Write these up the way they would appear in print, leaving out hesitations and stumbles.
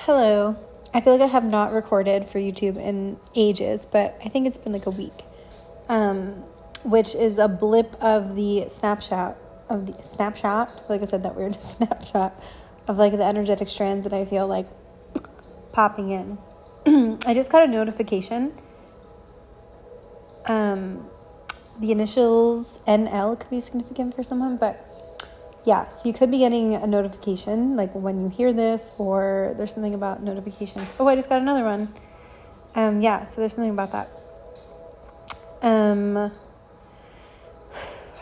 Hello. I feel like I have not recorded for YouTube in ages, but I think it's been like a week. Which is a blip of the snapshot. Like I said that weird snapshot of like the energetic strands that I feel like popping in. I just got a notification. The initials NL could be significant for someone, but yeah, so you could be getting a notification like when you hear this, or there's something about notifications. Oh, I just got another one. Yeah, so there's something about that.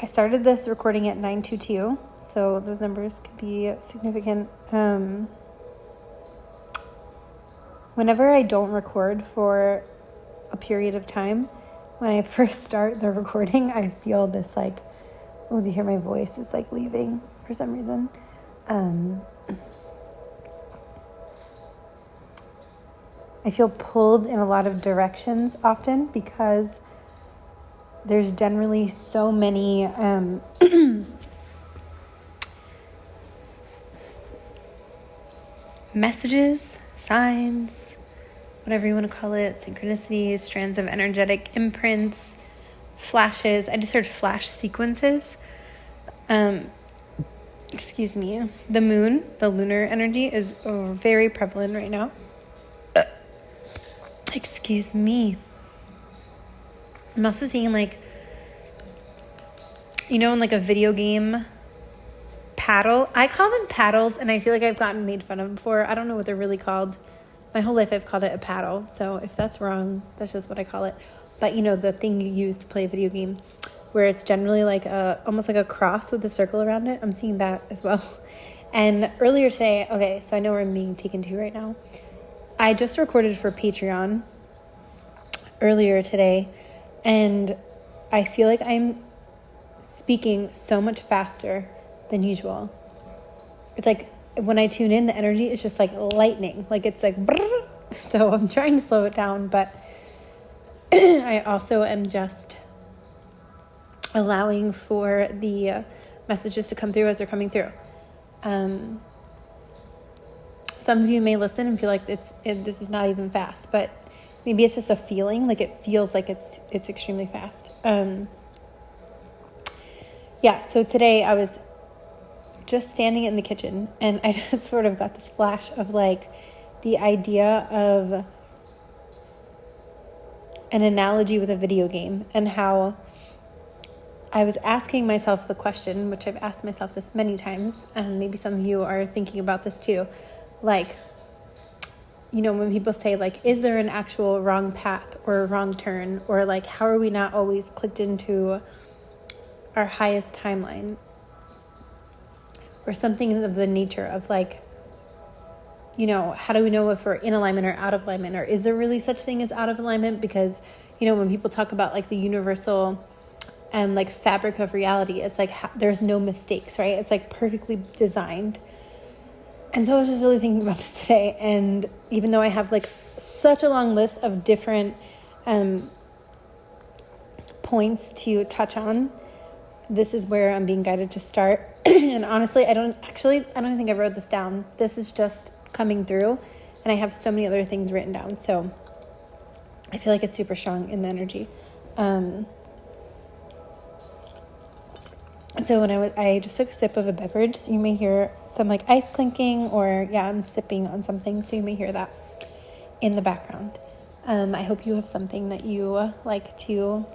I started this recording at 9:22, so those numbers could be significant. Whenever I don't record for a period of time, when I first start the recording, I feel this like, oh, do you hear my voice? It's like leaving for some reason. I feel pulled in a lot of directions often because there's generally so many messages, signs, whatever you want to call it, synchronicities, strands of energetic imprints, flashes. I just heard flash sequences. Excuse me. The moon, the lunar energy is very prevalent right now. Excuse me. I'm also seeing like, you know, in like a video game paddle. I call them paddles, and I feel like I've gotten made fun of before. I don't know what they're really called. My whole life I've called it a paddle. So if that's wrong, that's just what I call it. But you know, the thing you use to play a video game, where it's generally like almost like a cross with a circle around it. I'm seeing that as well. And earlier today, okay, so I know where I'm being taken to right now. I just recorded for Patreon earlier today, and I feel like I'm speaking so much faster than usual. It's like when I tune in, the energy is just like lightning. Like it's like, brrr. So I'm trying to slow it down, but I also am just allowing for the messages to come through as they're coming through. Some of you may listen and feel like this is not even fast, but maybe it's just a feeling, like it feels like it's extremely fast. Yeah, so today I was just standing in the kitchen, and I just sort of got this flash of like the idea of an analogy with a video game, and how I was asking myself the question, which I've asked myself this many times, and maybe some of you are thinking about this too. Like, you know, when people say like, is there an actual wrong path or a wrong turn? Or like, how are we not always clicked into our highest timeline? Or something of the nature of like, you know, how do we know if we're in alignment or out of alignment? Or is there really such thing as out of alignment? Because, you know, when people talk about like the universal like fabric of reality, it's like there's no mistakes, right? It's like perfectly designed. And so I was just really thinking about this today. And even though I have like such a long list of different points to touch on, this is where I'm being guided to start. And honestly, I don't think I wrote this down. This is just coming through, and I have so many other things written down. So I feel like it's super strong in the energy. So when I just took a sip of a beverage, so you may hear some like ice clinking, or yeah, I'm sipping on something, so you may hear that in the background. I hope you have something that you like to,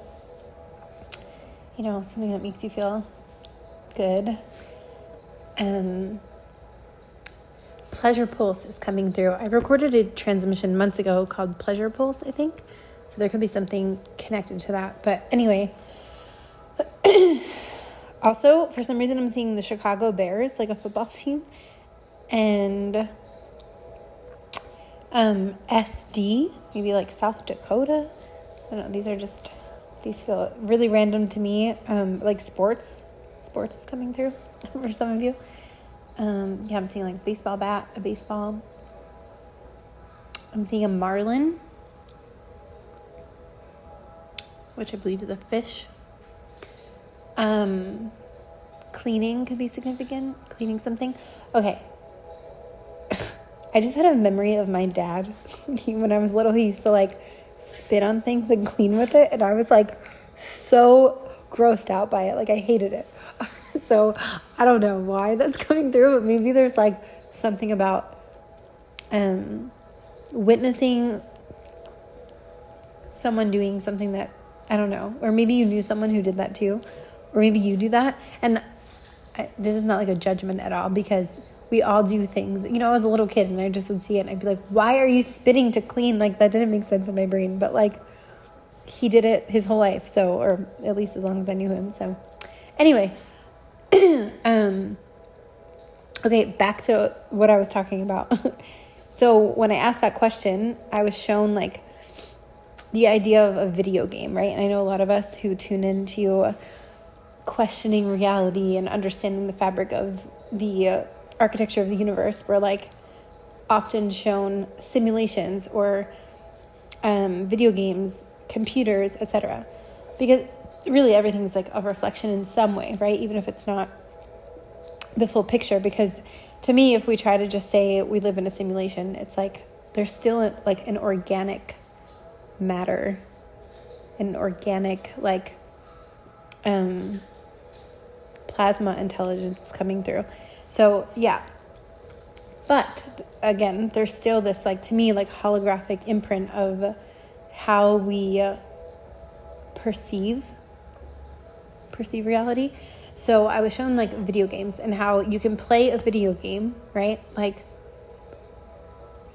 you know, something that makes you feel good. Pleasure Pulse is coming through. I recorded a transmission months ago called Pleasure Pulse, I think. So there could be something connected to that. But anyway, also, for some reason, I'm seeing the Chicago Bears, like a football team, and SD, maybe like South Dakota. I don't know. These feel really random to me. Like sports is coming through for some of you. Yeah, I'm seeing like baseball bat, a baseball. I'm seeing a marlin, which I believe is a fish. Cleaning could be significant. Cleaning something. Okay. I just had a memory of my dad. When I was little, he used to like spit on things and clean with it. And I was like so grossed out by it. Like I hated it. So I don't know why that's coming through, but maybe there's like something about witnessing someone doing something that, I don't know, or maybe you knew someone who did that too, or maybe you do that. And this is not like a judgment at all, because we all do things. You know, I was a little kid and I just would see it and I'd be like, why are you spitting to clean? Like that didn't make sense in my brain, but like he did it his whole life. So, or at least as long as I knew him. So anyway, okay, back to what I was talking about. So when I asked that question, I was shown like the idea of a video game, right? And I know a lot of us who tune into questioning reality and understanding the fabric of the architecture of the universe, we're like often shown simulations or video games, computers, etc. Because really everything is like a reflection in some way, right? Even if it's not the full picture. Because to me, if we try to just say we live in a simulation, it's like there's still like an organic matter, an organic like plasma intelligence is coming through. So yeah, but again, there's still this like, to me, like holographic imprint of how we perceive reality. So I was shown like video games and how you can play a video game, right? Like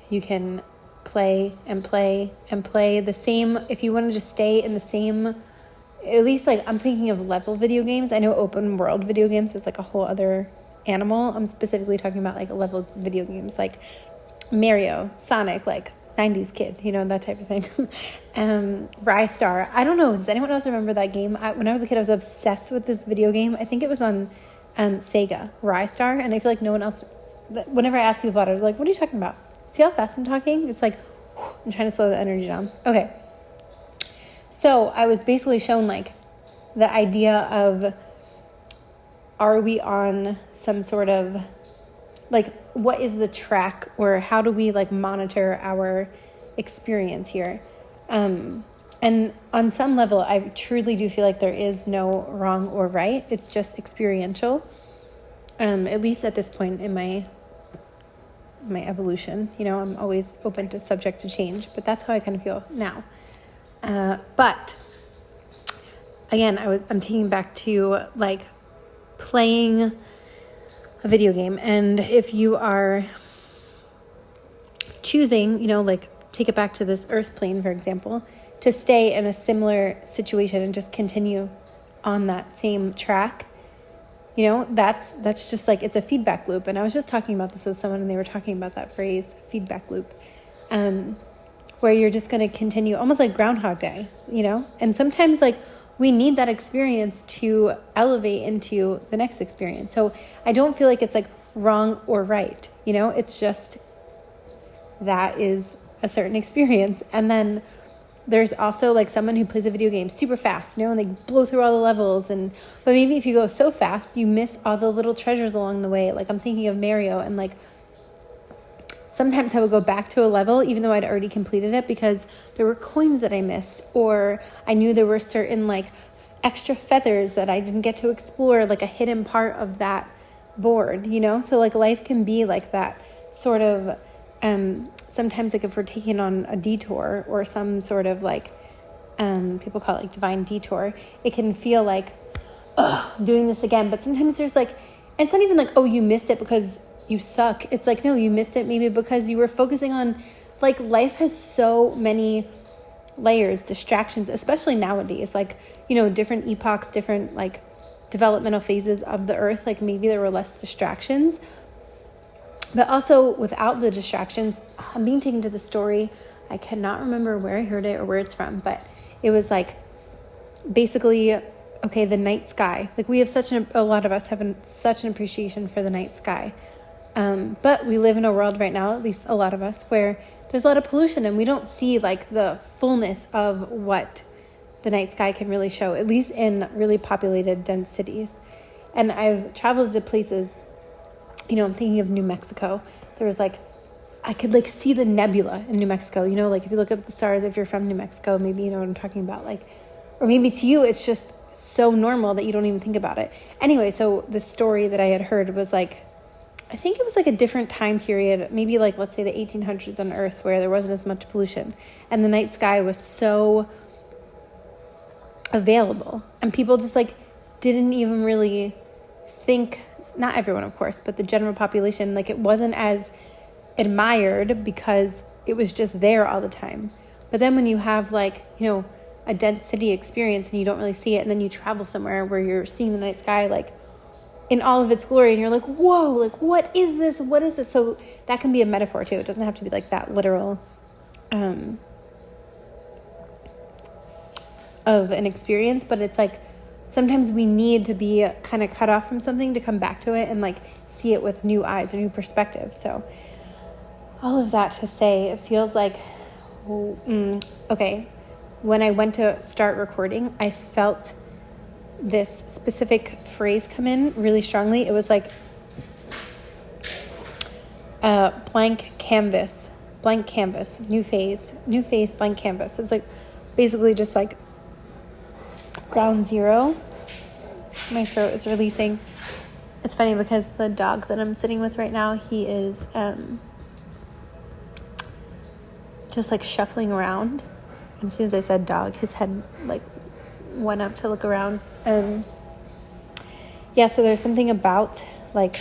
you can play and play and play the same, if you want to just stay in the same, at least like I'm thinking of level video games. I know open world video games is like a whole other animal. I'm specifically talking about like level video games like Mario, Sonic, like 90s kid, you know, that type of thing. Rise Star. I don't know. Does anyone else remember that game? When I was a kid, I was obsessed with this video game. I think it was on Sega, Rise Star. And I feel like no one else, whenever I ask people about it, I was like, what are you talking about? See how fast I'm talking? It's like, I'm trying to slow the energy down. Okay. So I was basically shown like the idea of, are we on some sort of like, what is the track, or how do we like monitor our experience here? And on some level, I truly do feel like there is no wrong or right. It's just experiential. At least at this point in my evolution, you know, I'm always open to subject to change, but that's how I kind of feel now. But again, I'm taking back to like playing a video game. And if you are choosing, you know, like take it back to this earth plane, for example, to stay in a similar situation and just continue on that same track, you know, that's just like, it's a feedback loop. And I was just talking about this with someone and they were talking about that phrase, feedback loop, where you're just going to continue almost like Groundhog Day, you know, and sometimes like we need that experience to elevate into the next experience. So I don't feel like it's like wrong or right, you know, it's just that is a certain experience. And then there's also like someone who plays a video game super fast, you know, and they blow through all the levels. But maybe if you go so fast, you miss all the little treasures along the way. Like I'm thinking of Mario, and like sometimes I would go back to a level even though I'd already completed it because there were coins that I missed, or I knew there were certain like extra feathers that I didn't get to explore, like a hidden part of that board, you know? So like life can be like that sort of, sometimes like if we're taking on a detour or some sort of like, people call it like divine detour, it can feel like, doing this again. But sometimes there's like, it's not even like, oh, you missed it because you suck. It's like, no, you missed it maybe because you were focusing on, like, life has so many layers, distractions, especially nowadays, like, you know, different epochs, different like developmental phases of the earth, like maybe there were less distractions, but also without the distractions. I'm being taken to the story. I cannot remember where I heard it or where it's from, but it was like basically, okay, the night sky, like we have a lot of us have such an appreciation for the night sky. But we live in a world right now, at least a lot of us, where there's a lot of pollution and we don't see like the fullness of what the night sky can really show, at least in really populated, dense cities. And I've traveled to places, you know, I'm thinking of New Mexico. There was like I could like see the nebula in New Mexico, you know, like if you look up at the stars, if you're from New Mexico, maybe you know what I'm talking about, like, or maybe to you, it's just so normal that you don't even think about it. Anyway, so the story that I had heard was like, I think it was like a different time period, maybe like, let's say the 1800s on Earth, where there wasn't as much pollution and the night sky was so available, and people just like didn't even really think, not everyone of course, but the general population, like it wasn't as admired because it was just there all the time. But then when you have like, you know, a dense city experience and you don't really see it, and then you travel somewhere where you're seeing the night sky like in all of its glory, and you're like, whoa, like what is this? What is this? So that can be a metaphor too. It doesn't have to be like that literal of an experience, but it's like sometimes we need to be kind of cut off from something to come back to it and like see it with new eyes or new perspective. So all of that to say, it feels like, okay, when I went to start recording, I felt this specific phrase come in really strongly. It was like blank canvas, new phase, blank canvas. It was like basically just like ground zero. My throat is releasing. It's funny because the dog that I'm sitting with right now, he is just like shuffling around. And as soon as I said dog, his head like went up to look around. Yeah, so there's something about like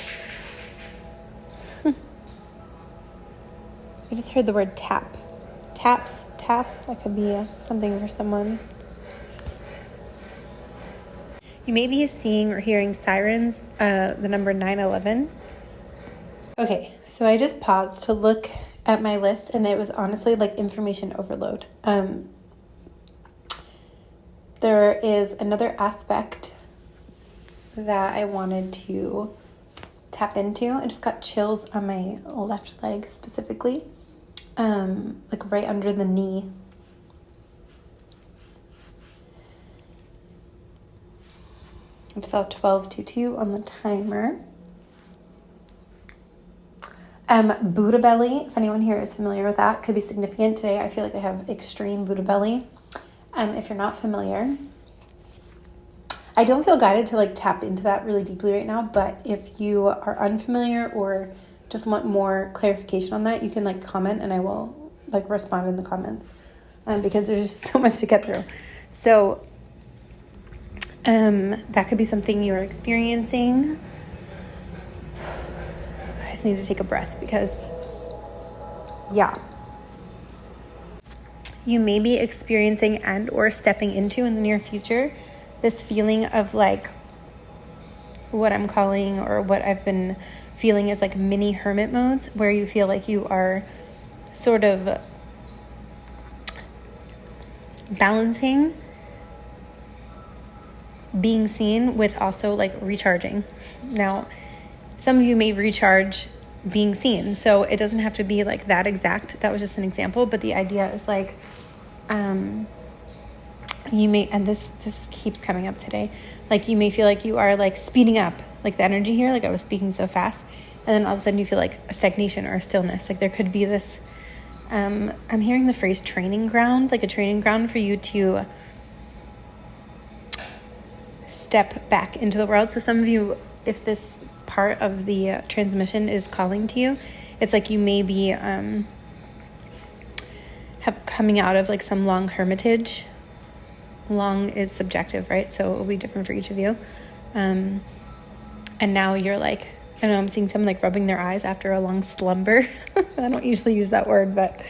I just heard the word tap. Tap. That could be something for someone. You may be seeing or hearing sirens, the number 911. Okay, so I just paused to look at my list, and it was honestly like information overload. There is another aspect that I wanted to tap into. I just got chills on my left leg specifically, like right under the knee. I just saw 12:22 on the timer. Buddha belly, if anyone here is familiar with that, could be significant. Today I feel like I have extreme Buddha belly. If you're not familiar, I don't feel guided to like tap into that really deeply right now, but if you are unfamiliar or just want more clarification on that, you can like comment and I will like respond in the comments, because there's just so much to get through. So that could be something you're experiencing. I just need to take a breath because, yeah. You may be experiencing and or stepping into in the near future this feeling of like what I'm calling, or what I've been feeling is like mini hermit modes, where you feel like you are sort of balancing being seen with also like recharging. Now, some of you may recharge being seen, so it doesn't have to be like that exact. That was just an example, but the idea is like you may, and this keeps coming up today, like you may feel like you are like speeding up, like the energy here, like I was speaking so fast, and then all of a sudden you feel like a stagnation or a stillness. Like there could be this I'm hearing the phrase training ground, like a training ground for you to step back into the world. So some of you, if this part of the transmission is calling to you, it's like you may be have coming out of like some long hermitage. Long is subjective, right? So it will be different for each of you. And now you're like, I don't know, I'm seeing someone like rubbing their eyes after a long slumber. I don't usually use that word, but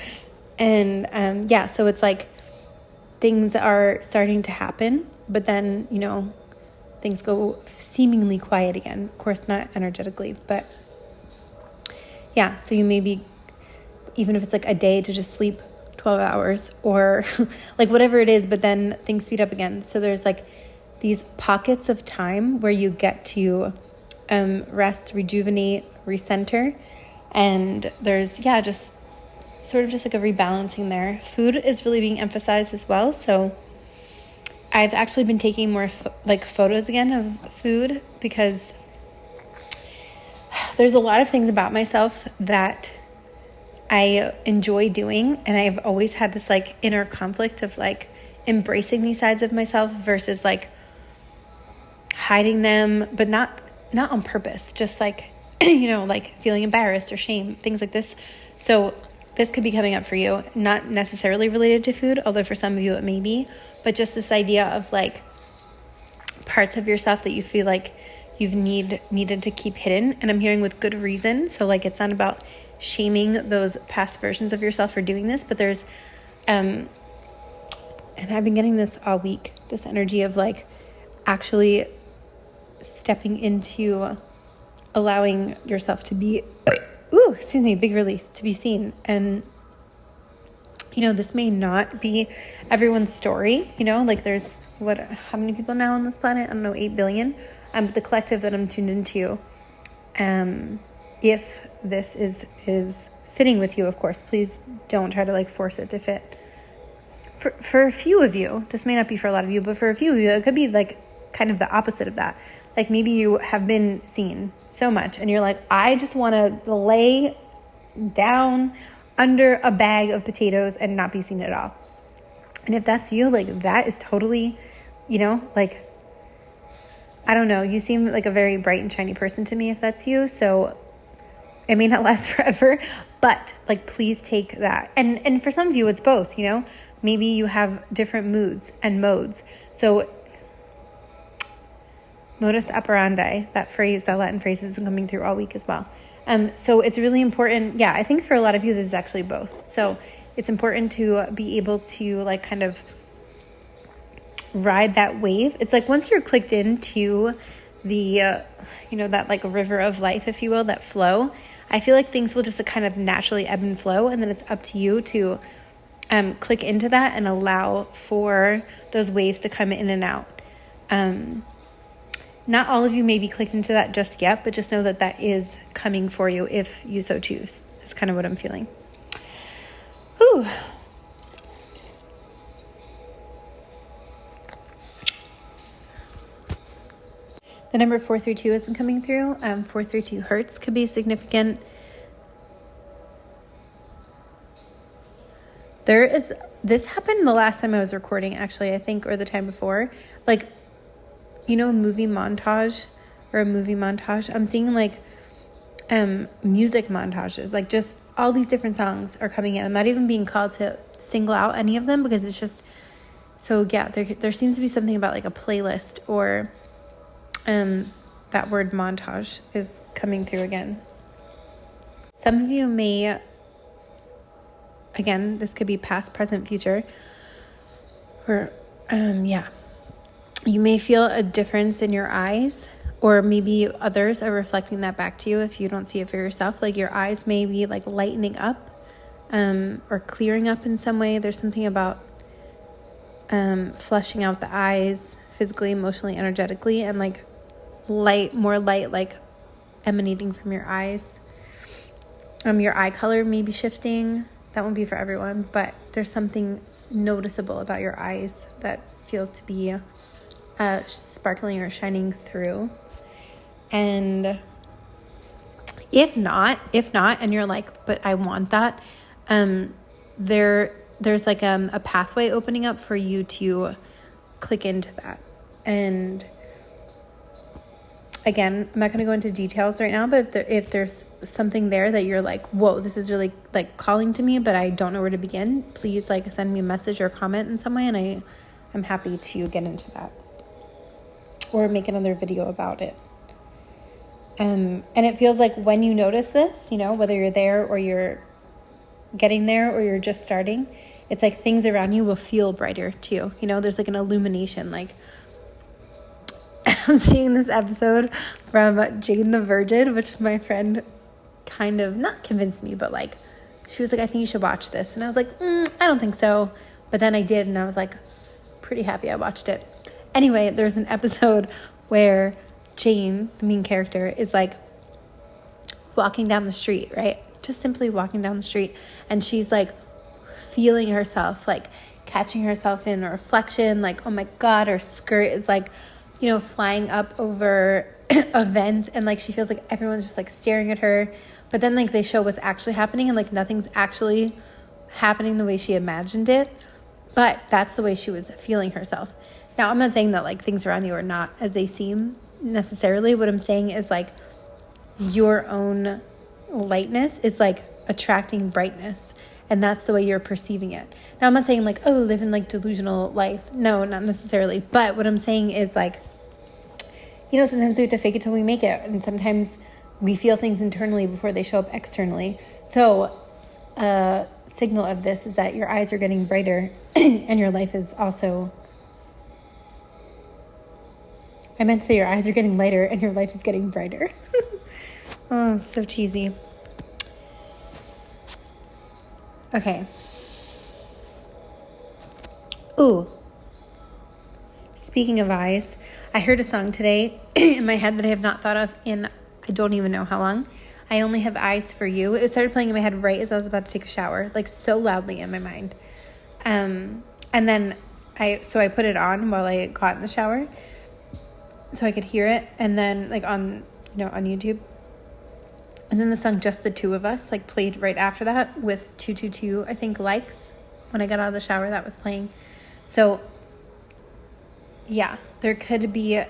yeah, so it's like things are starting to happen, but then, you know, things go seemingly quiet again. Of course, not energetically, but yeah, so you may be, even if it's like a day to just sleep 12 hours or like whatever it is, but then things speed up again. So there's like these pockets of time where you get to rest, rejuvenate, recenter. And there's, yeah, just sort of just like a rebalancing there. Food is really being emphasized as well. So I've actually been taking more like photos again of food, because there's a lot of things about myself that I enjoy doing. And I've always had this like inner conflict of like embracing these sides of myself versus like hiding them, but not on purpose, just like, like feeling embarrassed or shame, things like this. So this could be coming up for you, not necessarily related to food, although for some of you it may be, but just this idea of like parts of yourself that you feel like you've needed to keep hidden. And I'm hearing with good reason. So like, it's not about shaming those past versions of yourself for doing this, but there's, and I've been getting this all week, this energy of like actually stepping into allowing yourself to be, big release, to be seen. And, this may not be everyone's story, like there's how many people now on this planet? I don't know, 8 billion. The collective that I'm tuned into, if this is sitting with you, of course, please don't try to like force it to fit. For a few of you, this may not be for a lot of you, but for a few of you, it could be like kind of the opposite of that. Like maybe you have been seen so much and you're like, I just want to lay down under a bag of potatoes and not be seen at all. And if that's you, like that is totally, like, I don't know, you seem like a very bright and shiny person to me if that's you. So it may not last forever, but like, please take that. And for some of you, it's both, maybe you have different moods and modes. So modus operandi, that Latin phrase has been coming through all week as well. So it's really important. Yeah, I think for a lot of you, this is actually both. So it's important to be able to like kind of ride that wave. It's like once you're clicked into the, that like river of life, if you will, that flow, I feel like things will just kind of naturally ebb and flow. And then it's up to you to click into that and allow for those waves to come in and out. Not all of you may be clicked into that just yet, but just know that that is coming for you if you so choose. That's kind of what I'm feeling. Whew. The number 432 has been coming through. 432 hertz could be significant. This happened the last time I was recording, actually, I think, or the time before. Like, a movie montage or a movie montage. I'm seeing like music montages, like just all these different songs are coming in. I'm not even being called to single out any of them because it's just so, yeah, there seems to be something about like a playlist or that word montage is coming through again. Some of you may, again, this could be past, present, future, or you may feel a difference in your eyes, or maybe others are reflecting that back to you if you don't see it for yourself. Like your eyes may be like lightening up or clearing up in some way. There's something about flushing out the eyes physically, emotionally, energetically, and like more light like emanating from your eyes. Your eye color may be shifting. That won't be for everyone, but there's something noticeable about your eyes that feels to be sparkling or shining through. And if not, and you're like, but I want that, there's like a pathway opening up for you to click into that. And again, I'm not going to go into details right now, but if there's something there that you're like, whoa, this is really like calling to me, but I don't know where to begin, please like send me a message or comment in some way, and I'm happy to get into that or make another video about it. And it feels like when you notice this, whether you're there or you're getting there or you're just starting, it's like things around you will feel brighter too. There's like an illumination. Like I'm seeing this episode from Jane the Virgin, which my friend kind of not convinced me, but like she was like, I think you should watch this. And I was like, I don't think so. But then I did, and I was like pretty happy I watched it. Anyway, there's an episode where Jane, the main character, is like walking down the street, right? Just simply walking down the street. And she's like feeling herself, like catching herself in a reflection, like, oh my God, her skirt is like, flying up over event, and like she feels like everyone's just like staring at her, but then like they show what's actually happening, and like nothing's actually happening the way she imagined it, but that's the way she was feeling herself. Now, I'm not saying that like things around you are not as they seem necessarily. What I'm saying is like your own lightness is like attracting brightness, and that's the way you're perceiving it. Now, I'm not saying like, oh, live in like delusional life. No, not necessarily. But what I'm saying is like, you know, sometimes we have to fake it till we make it, and sometimes we feel things internally before they show up externally. So a signal of this is that your eyes are getting brighter and your life is also, I meant to say your eyes are getting lighter and your life is getting brighter. Oh, so cheesy. Okay. Ooh. Speaking of eyes, I heard a song today in my head that I have not thought of in I don't even know how long. I Only Have Eyes for You. It started playing in my head right as I was about to take a shower, like so loudly in my mind. And then I put it on while I got in the shower so I could hear it, and then like on YouTube. And then the song Just the Two of Us like played right after that with 222 I think likes when I got out of the shower. That was playing. So yeah, there could be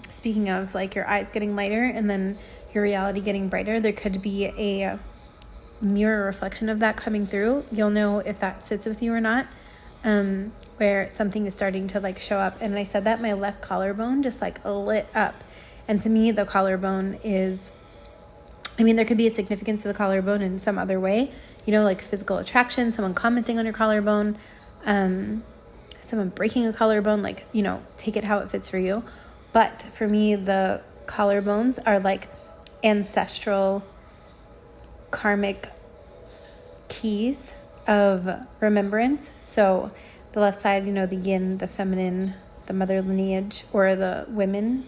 speaking of like your eyes getting lighter and then your reality getting brighter, there could be a mirror reflection of that coming through. You'll know if that sits with you or not, where something is starting to like show up. And I said that my left collarbone just like lit up. And to me, the collarbone is, I mean, there could be a significance to the collarbone in some other way, you know, like physical attraction, someone commenting on your collarbone, someone breaking a collarbone, like, you know, take it how it fits for you. But for me, the collarbones are like ancestral karmic keys of remembrance. So the left side, you know, the yin, the feminine, the mother lineage, or the women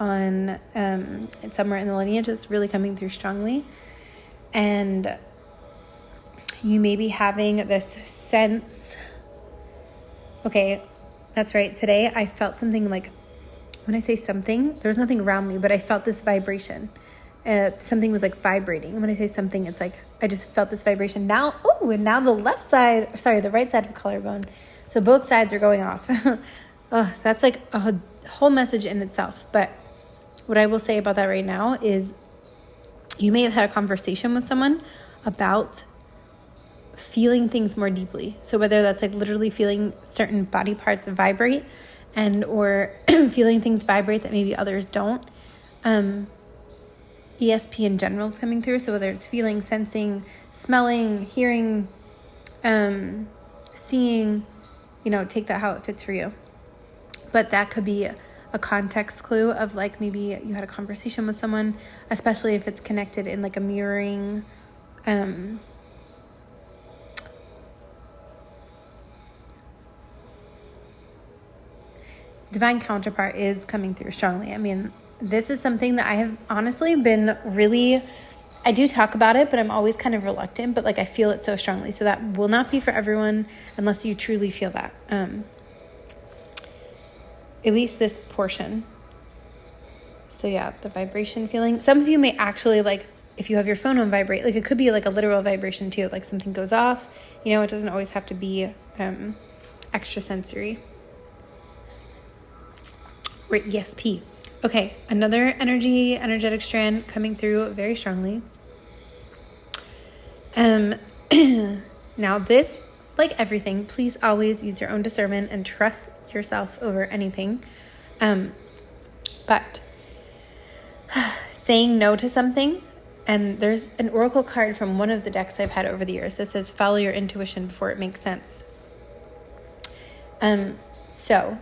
on somewhere in the lineage is really coming through strongly. And you may be having this sense, okay, that's right, today I felt something like, when I say something, there was nothing around me, but I felt this vibration. Something was like vibrating. And when I say something, it's like I just felt this vibration. Now, ooh, and now the right side of the collarbone. So both sides are going off. Oh, that's like a whole message in itself. But what I will say about that right now is you may have had a conversation with someone about feeling things more deeply. So whether that's like literally feeling certain body parts vibrate and or feeling things vibrate that maybe others don't. ESP in general is coming through. So whether it's feeling, sensing, smelling, hearing, seeing, you know, take that how it fits for you. But that could be a context clue of like maybe you had a conversation with someone, especially if it's connected in like a mirroring, divine counterpart is coming through strongly. I mean, this is something that I have honestly been really, I do talk about it, but I'm always kind of reluctant, but like I feel it so strongly. So that will not be for everyone unless you truly feel that. At least this portion. So yeah, the vibration feeling. Some of you may actually like, if you have your phone on vibrate, like it could be like a literal vibration too, like something goes off, you know, it doesn't always have to be extra sensory. Right, ESP. Okay, another energetic strand coming through very strongly. Now this, like everything, please always use your own discernment and trust yourself over anything. But saying no to something, and there's an oracle card from one of the decks I've had over the years that says follow your intuition before it makes sense. So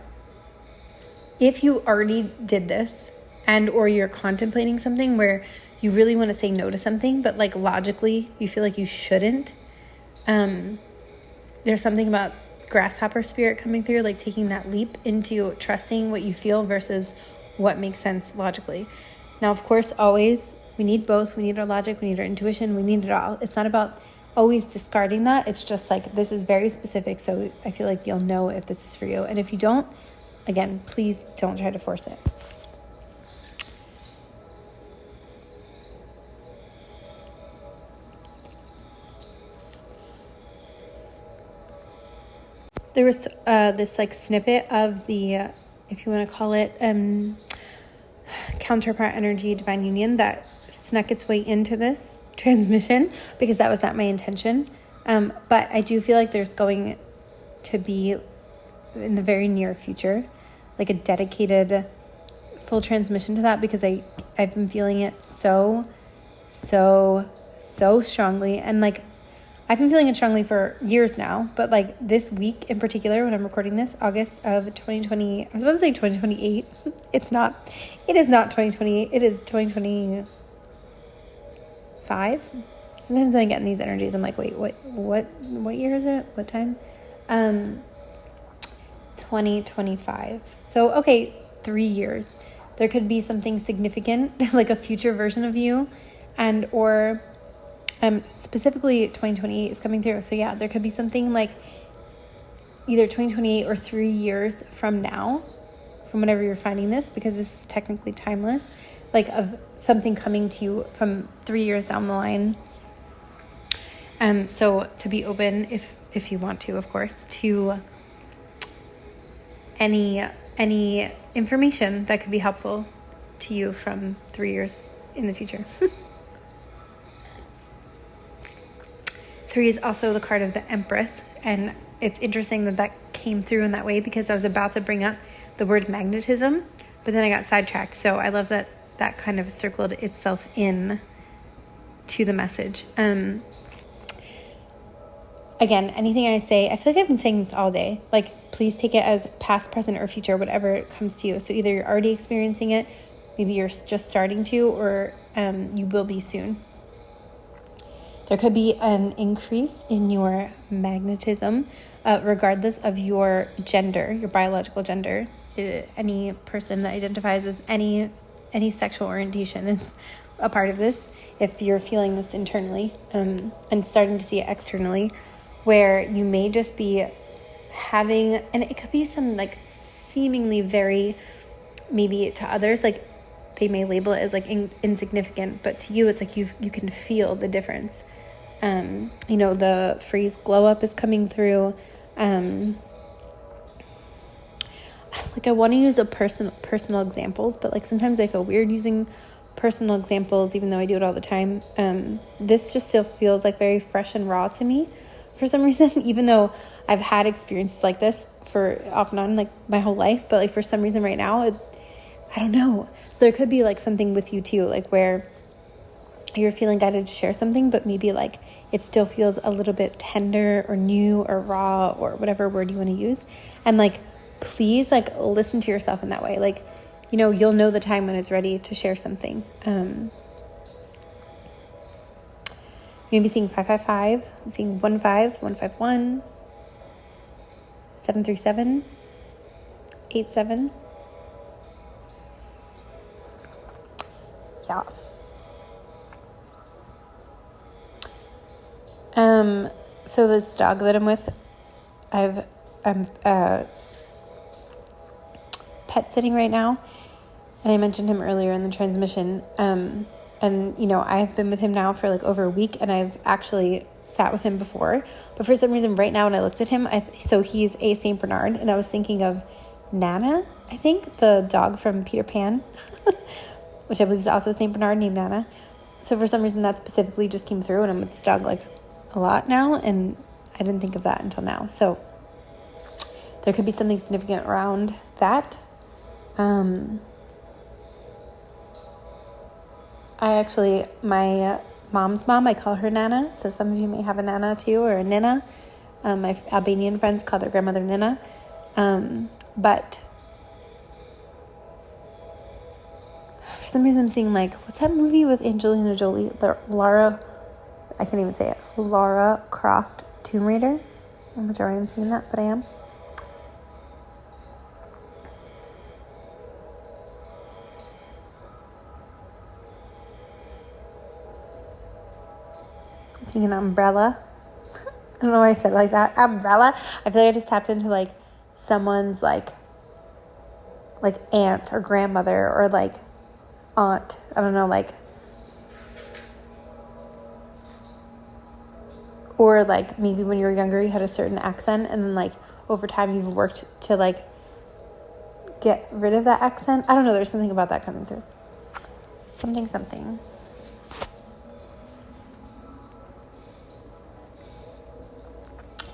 if you already did this and or you're contemplating something where you really want to say no to something, but like logically you feel like you shouldn't, there's something about grasshopper spirit coming through, like taking that leap into trusting what you feel versus what makes sense logically. Now, of course, always we need both. We need our logic, we need our intuition, we need it all. It's not about always discarding that. It's just like, this is very specific, so I feel like you'll know if this is for you. And if you don't, again, please don't try to force it. there was this like snippet of the, if you want to call it, counterpart energy divine union that snuck its way into this transmission, because that was not my intention. But I do feel like there's going to be in the very near future, like a dedicated full transmission to that, because I've been feeling it so strongly. And like, I've been feeling it strongly for years now, but like this week in particular, when I'm recording this, August of 2020, I was about to say 2028. It is not 2028. It is 2025. Sometimes when I get in these energies, I'm like, wait, what year is it? What time? 2025. So, okay, 3 years. There could be something significant, like a future version of you, and or specifically 2028 is coming through. So yeah, there could be something like either 2028 or 3 years from now, from whenever you're finding this, because this is technically timeless, like of something coming to you from 3 years down the line. So to be open, if you want to, of course, to any information that could be helpful to you from 3 years in the future. 3 is also the card of the Empress, and it's interesting that came through in that way, because I was about to bring up the word magnetism, but then I got sidetracked. So I love that kind of circled itself in to the message. Again, anything I say, I feel like I've been saying this all day. Like, please take it as past, present, or future, whatever it comes to you. So either you're already experiencing it, maybe you're just starting to, or you will be soon. There could be an increase in your magnetism, regardless of your gender, your biological gender. Any person that identifies as any sexual orientation is a part of this. If you're feeling this internally, and starting to see it externally, where you may just be having, and it could be some like seemingly very, maybe to others, like they may label it as like insignificant, but to you, it's like you can feel the difference. The phrase glow up is coming through. Like I want to use a personal examples, but like sometimes I feel weird using personal examples, even though I do it all the time. This just still feels like very fresh and raw to me for some reason, even though I've had experiences like this for off and on, like my whole life, but like for some reason right now, I don't know. There could be like something with you too, like where you're feeling guided to share something, but maybe like it still feels a little bit tender or new or raw or whatever word you want to use. And like, please like listen to yourself in that way. Like, you'll know the time when it's ready to share something. Maybe seeing 555, I'm seeing 15, 151, 737, 87. Yeah. So this dog that I'm with, I'm pet sitting right now, and I mentioned him earlier in the transmission. And I've been with him now for like over a week, and I've actually sat with him before, but for some reason right now when I looked at him, so he's a Saint Bernard, and I was thinking of Nana, I think, the dog from Peter Pan, which I believe is also a Saint Bernard named Nana. So for some reason that specifically just came through, and I'm with this dog like a lot now, and I didn't think of that until now. So there could be something significant around that. My mom's mom, I call her Nana. So some of you may have a Nana too, or a Nina. My Albanian friends call their grandmother Nina. But for some reason I'm seeing like, what's that movie with Angelina Jolie? I can't even say it. Lara Croft Tomb Raider. I'm not sure I'm seeing that, but I am. I'm seeing an umbrella. I don't know why I said it like that. Umbrella. I feel like I just tapped into like someone's like aunt or grandmother or like aunt. I don't know, like, or like maybe when you were younger you had a certain accent, and then like over time you've worked to like get rid of that accent. I don't know, there's something about that coming through. Something.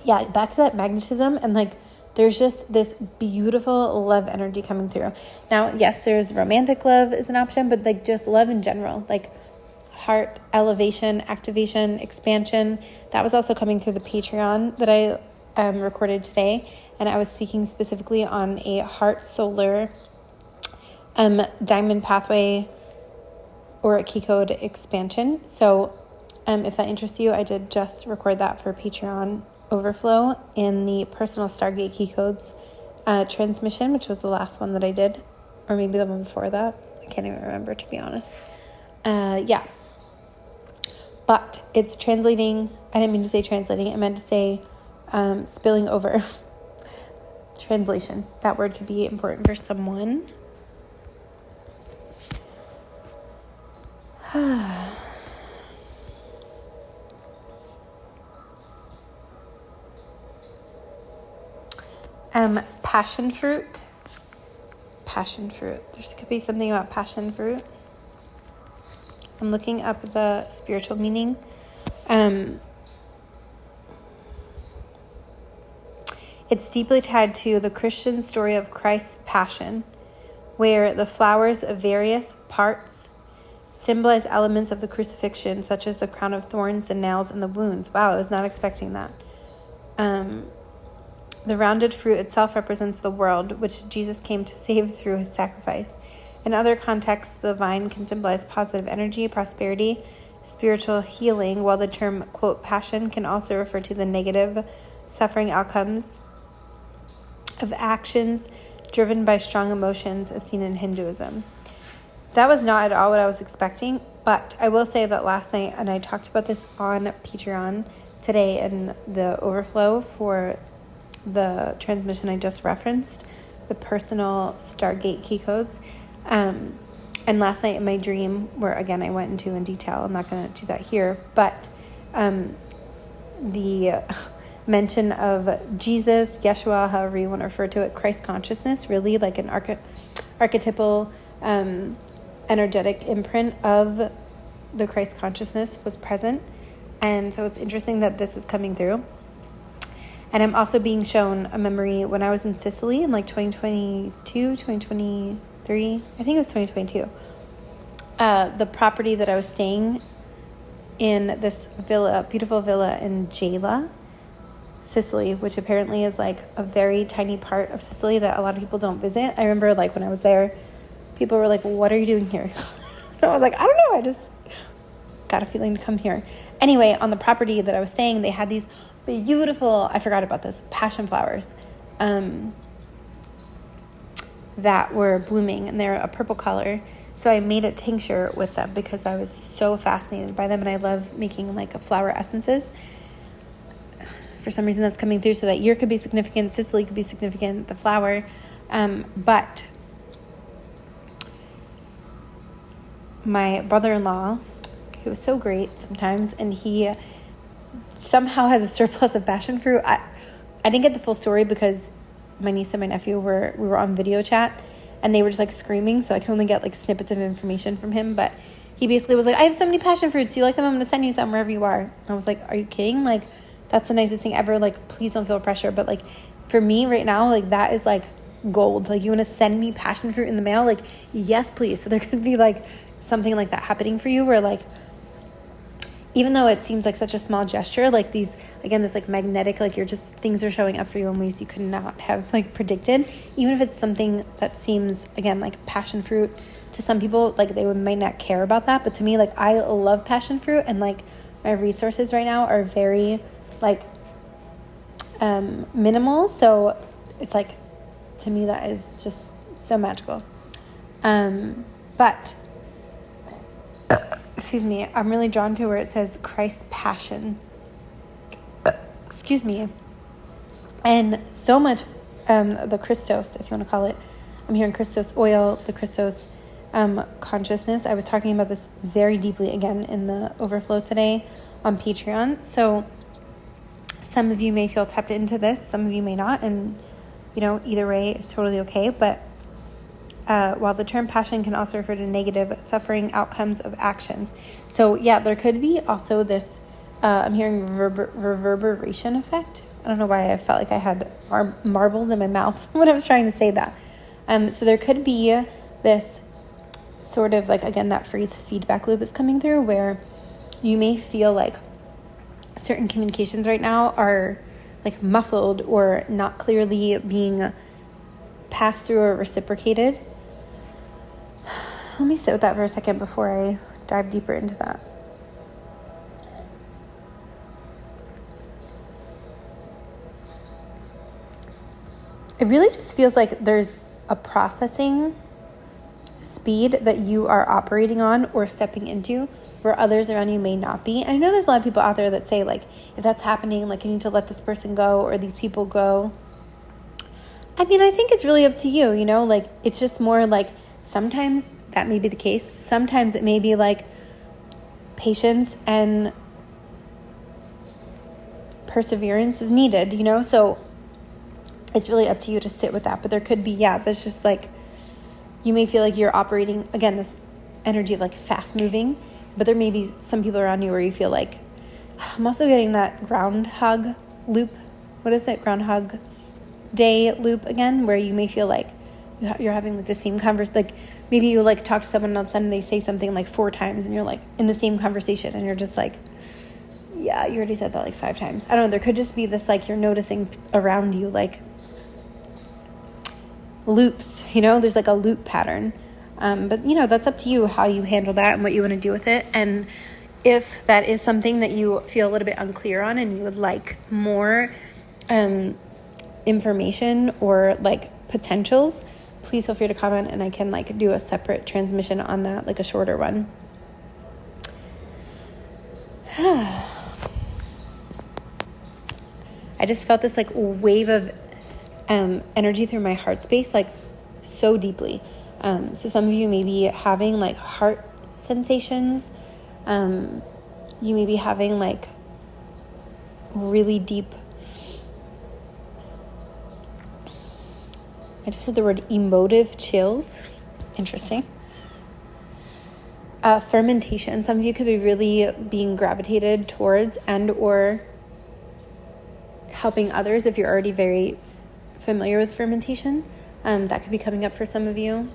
Yeah, back to that magnetism, and like there's just this beautiful love energy coming through. Now, yes, there's romantic love is an option, but like just love in general, like heart elevation, activation, expansion. That was also coming through the Patreon that I recorded today, and I was speaking specifically on a heart solar diamond pathway or a key code expansion. So if that interests you, I did just record that for Patreon overflow in the personal Stargate key codes transmission, which was the last one that I did, or maybe the one before that. I can't even remember, to be honest. Yeah. But it's translating. I didn't mean to say translating. I meant to say spilling over. Translation. That word could be important for someone. Passion fruit. Passion fruit. There could be something about passion fruit. I'm looking up the spiritual meaning. It's deeply tied to the Christian story of Christ's passion, where the flowers of various parts symbolize elements of the crucifixion, such as the crown of thorns, the nails, and the wounds. Wow, I was not expecting that. The rounded fruit itself represents the world, which Jesus came to save through his sacrifice. In other contexts, the vine can symbolize positive energy, prosperity, spiritual healing, while the term, quote, passion can also refer to the negative, suffering outcomes of actions driven by strong emotions, as seen in Hinduism. That was not at all what I was expecting, but I will say that last night, and I talked about this on Patreon today in the overflow for the transmission I just referenced, the personal Stargate key codes. And last night in my dream, where again I went into in detail, I'm not going to do that here, but the mention of Jesus, Yeshua, however you want to refer to it, Christ consciousness, really like an archetypal energetic imprint of the Christ consciousness was present. And so it's interesting that this is coming through. And I'm also being shown a memory when I was in Sicily in like 2022, 2023. I think it was 2022. The property that I was staying in, this villa, beautiful villa in Gela, Sicily, which apparently is like a very tiny part of Sicily that a lot of people don't visit. I remember like when I was there, people were like, what are you doing here? And I was like, I don't know. I just got a feeling to come here. Anyway, on the property that I was staying, they had these beautiful, I forgot about this, passion flowers that were blooming, and they're a purple color. So I made a tincture with them because I was so fascinated by them, and I love making like a flower essences. For some reason that's coming through, so that year could be significant, Sicily could be significant, the flower. But my brother-in-law, he was so great sometimes, and he somehow has a surplus of passion fruit. I didn't get the full story because my niece and my nephew we were on video chat, and they were just like screaming, so I could only get like snippets of information from him. But he basically was like, I have so many passion fruits, do you like them? I'm going to send you some wherever you are. And I was like, are you kidding? Like, that's the nicest thing ever. Like, please don't feel pressure. But like for me right now, like that is like gold. Like, you want to send me passion fruit in the mail? Like, yes, please. So there could be like something like that happening for you, where like, even though it seems like such a small gesture, like these, again, this like magnetic, like things are showing up for you in ways you could not have like predicted. Even if it's something that seems, again, like passion fruit to some people, like they might not care about that. But to me, like I love passion fruit, and like my resources right now are very like minimal. So it's like, to me, that is just so magical. But excuse me, I'm really drawn to where it says Christ's passion. Excuse me. And so much the Christos, if you want to call it. I'm hearing Christos oil, the Christos consciousness. I was talking about this very deeply again in the overflow today on Patreon. So Some of you may feel tapped into this, some of you may not, and either way is totally okay. But while the term passion can also refer to negative, suffering outcomes of actions. So yeah, there could be also this, I'm hearing reverberation effect. I don't know why I felt like I had marbles in my mouth when I was trying to say that. So there could be this sort of like, again, that phrase feedback loop is coming through, where you may feel like certain communications right now are like muffled or not clearly being passed through or reciprocated. Let me sit with that for a second before I dive deeper into that. It really just feels like there's a processing speed that you are operating on or stepping into where others around you may not be. And I know there's a lot of people out there that say, like, if that's happening, like, you need to let this person go or these people go. I mean, I think it's really up to you, like, it's just more like sometimes that may be the case. Sometimes it may be like patience and perseverance is needed, so it's really up to you to sit with that. But there could be, that's just like, you may feel like you're operating, again, this energy of like fast moving, but there may be some people around you where you feel like, I'm also getting that groundhog loop. What is it? Groundhog day loop again, where you may feel like you're having like the same conversation. Like maybe you like talk to someone and all of a sudden they say something like 4 times and you're like in the same conversation and you're just like, yeah, you already said that like 5 times. I don't know. There could just be this, like, you're noticing around you, like, loops, there's like a loop pattern. But that's up to you how you handle that and what you want to do with it. And if that is something that you feel a little bit unclear on and you would like more information or like potentials, please feel free to comment and I can like do a separate transmission on that, like a shorter one. I just felt this like wave of energy through my heart space, like so deeply. So some of you may be having like heart sensations. You may be having like really deep, I just heard the word emotive chills. Interesting. Fermentation. Some of you could be really being gravitated towards and or helping others if you're already very familiar with fermentation. That could be coming up for some of you.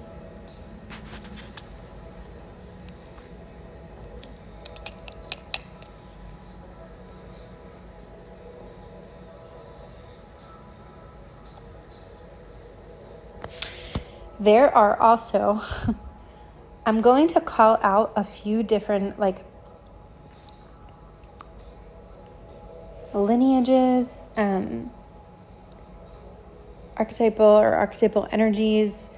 There are also, I'm going to call out a few different like lineages, archetypal energies,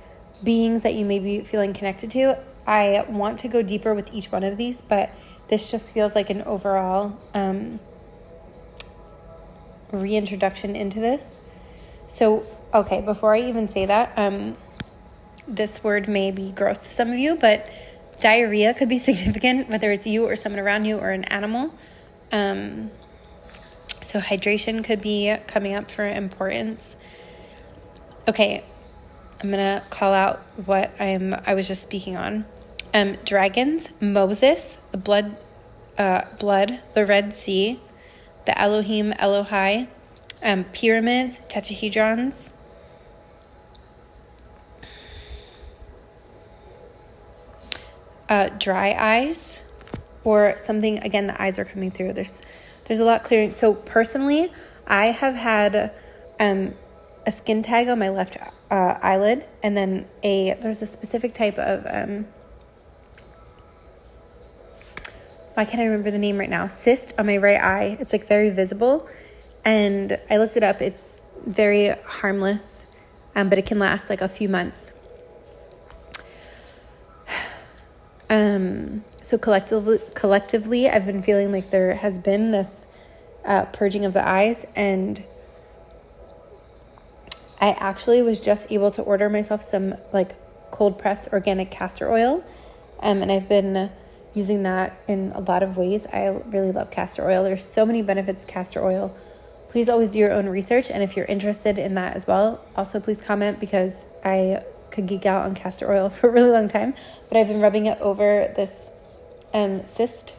beings that you may be feeling connected to. I want to go deeper with each one of these, but this just feels like an overall reintroduction into this. So, okay, before I even say that, this word may be gross to some of you, but diarrhea could be significant, whether it's you or someone around you or an animal. So hydration could be coming up for importance. Okay, I'm going to call out what I was just speaking on. Dragons, Moses, the blood, the Red Sea, the Elohim, Elohai, pyramids, tetrahedrons, dry eyes, or something, again, the eyes are coming through. There's a lot clearing. So personally, I have had a skin tag on my left eyelid, and then there's a specific type of, why can't I remember the name right now? Cyst on my right eye. It's like very visible, and I looked it up. It's very harmless, but it can last like a few months. So collectively, I've been feeling like there has been this purging of the eyes, and I actually was just able to order myself some like cold pressed organic castor oil, and I've been using that in a lot of ways. I really love castor oil. There's so many benefits to castor oil. please always do your own research. And if you're interested in that as well, also please comment, because I could geek out on castor oil for a really long time. But I've been rubbing it over this cyst.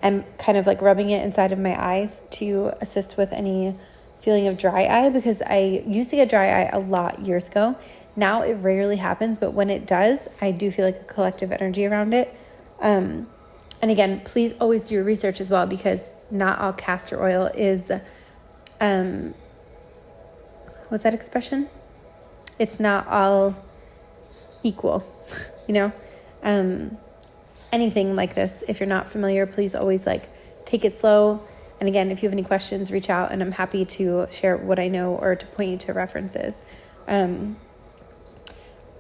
I'm kind of like rubbing it inside of my eyes to assist with any feeling of dry eye, because I used to get dry eye a lot years ago. Now it rarely happens, but when it does, I do feel like a collective energy around it. And again, please always do your research as well, because not all castor oil is, what's that expression? It's not all equal, you know? Anything like this, if you're not familiar, please always like take it slow. And again, if you have any questions, reach out, and I'm happy to share what I know or to point you to references. But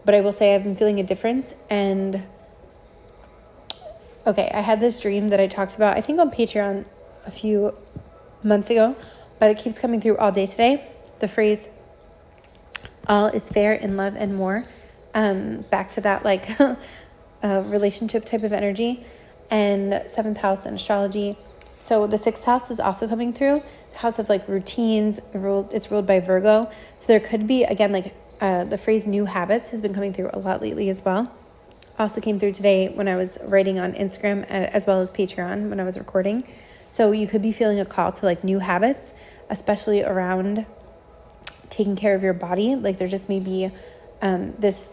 I will say I've been feeling a difference. And okay, I had this dream that I talked about, I think on Patreon a few months ago, but it keeps coming through all day today. The phrase, all is fair in love and more. Back to that like relationship type of energy, and seventh house in astrology. So the sixth house is also coming through, the house of like routines, rules. It's ruled by Virgo. So there could be, again, like the phrase new habits has been coming through a lot lately as well. Also came through today when I was writing on Instagram, as well as Patreon when I was recording. So you could be feeling a call to like new habits, especially around taking care of your body. Like there just may be this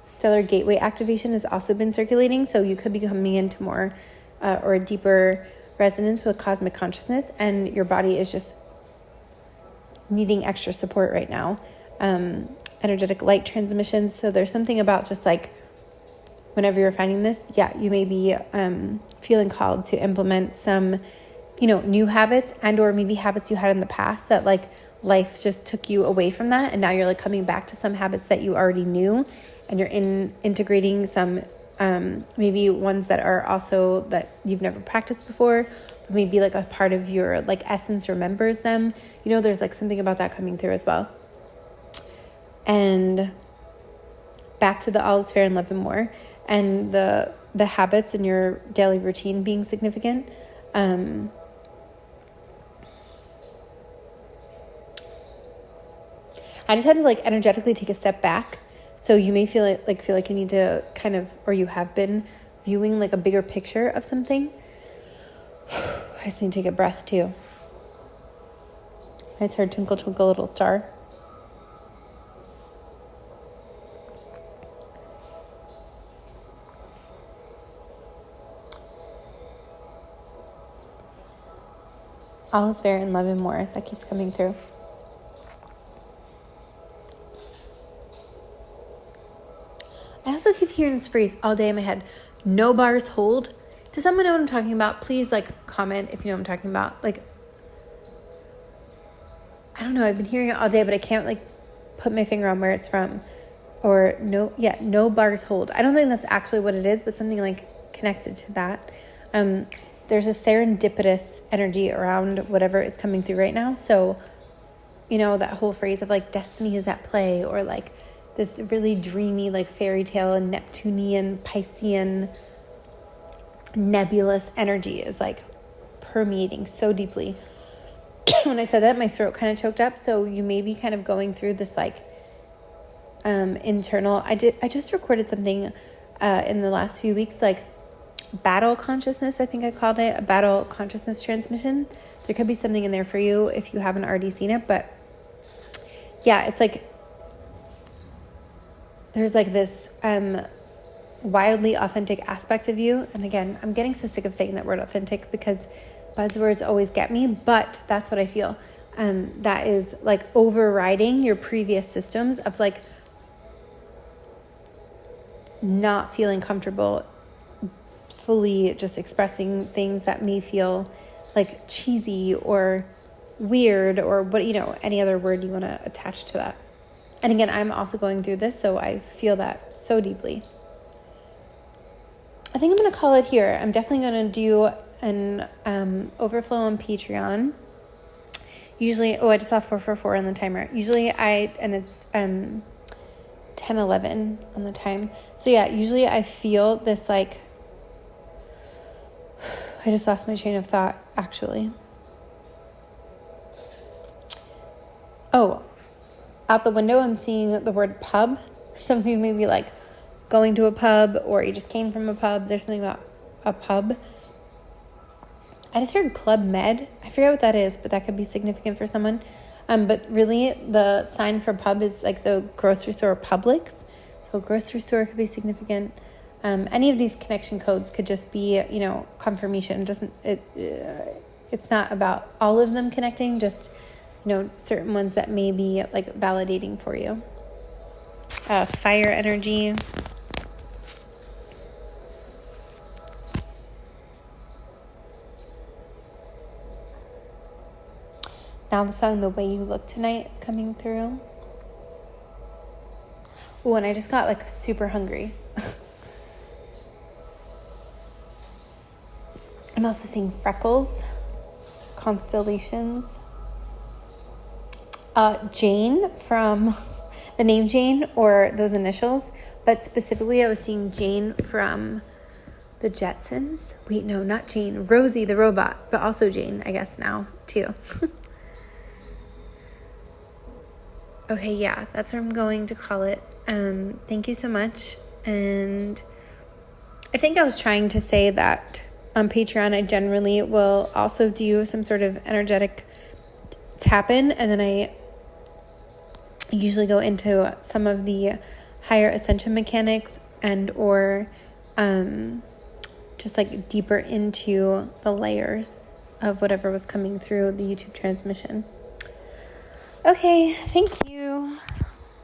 stellar gateway activation has also been circulating. So you could be coming into more or a deeper resonance with cosmic consciousness, and your body is just needing extra support right now. Energetic light transmissions. So there's something about just like whenever you're finding this, you may be feeling called to implement some, new habits, and or maybe habits you had in the past that like life just took you away from that, and now you're like coming back to some habits that you already knew, and you're integrating some maybe ones that are also that you've never practiced before, but maybe like a part of your like essence remembers them. There's like something about that coming through as well. And back to the all is fair in love and more, and the habits in your daily routine being significant. I just had to like energetically take a step back. So you may feel like you need to kind of, or you have been viewing like a bigger picture of something. I just need to take a breath too. I just heard Twinkle Twinkle Little Star. All is fair in love and more. That keeps coming through. I also keep hearing this phrase all day in my head. No bars hold. Does someone know what I'm talking about? Please comment if you know what I'm talking about. I don't know. I've been hearing it all day, but I can't put my finger on where it's from. Or no bars hold. I don't think that's actually what it is, but something connected to that. There's a serendipitous energy around whatever is coming through right now. So, that whole phrase of destiny is at play, or this really dreamy fairy tale and Neptunian, Piscean, nebulous energy is permeating so deeply. When I said that, my throat kind of choked up. So you may be kind of going through this internal. I just recorded something in the last few weeks, battle consciousness. I think I called it a battle consciousness transmission. There could be something in there for you if you haven't already seen it, but yeah, it's there's this wildly authentic aspect of you. And again, I'm getting so sick of saying that word authentic because buzzwords always get me, but that's what I feel. That is overriding your previous systems of not feeling comfortable fully just expressing things that may feel cheesy or weird, or any other word you want to attach to that. And again, I'm also going through this, so I feel that so deeply. I think I'm going to call it here. I'm definitely going to do an overflow on Patreon. Usually, I just saw 444 on the timer. Usually it's 10:11 on the time. So yeah, usually I feel this I just lost my train of thought, actually. Oh, out the window, I'm seeing the word pub. Some of you may be like going to a pub, or you just came from a pub. There's something about a pub. I just heard Club Med. I forget what that is, but that could be significant for someone. But really, the sign for pub is like the grocery store Publix. So grocery store could be significant. Any of these connection codes could just be, confirmation. It's not about all of them connecting, just, certain ones that may be like validating for you. Fire energy. Now the song The Way You Look Tonight is coming through. Oh, and I just got like super hungry. I'm also seeing freckles, constellations. Jane from the name Jane, or those initials, but specifically I was seeing Jane from the Jetsons. Wait, no, not Jane. Rosie the robot, but also Jane, I guess now too. Okay, yeah, that's what I'm going to call it. Thank you so much. And I think I was trying to say that on Patreon, I generally will also do some sort of energetic tap-in, and then I usually go into some of the higher ascension mechanics and or just like deeper into the layers of whatever was coming through the YouTube transmission. Okay, thank you.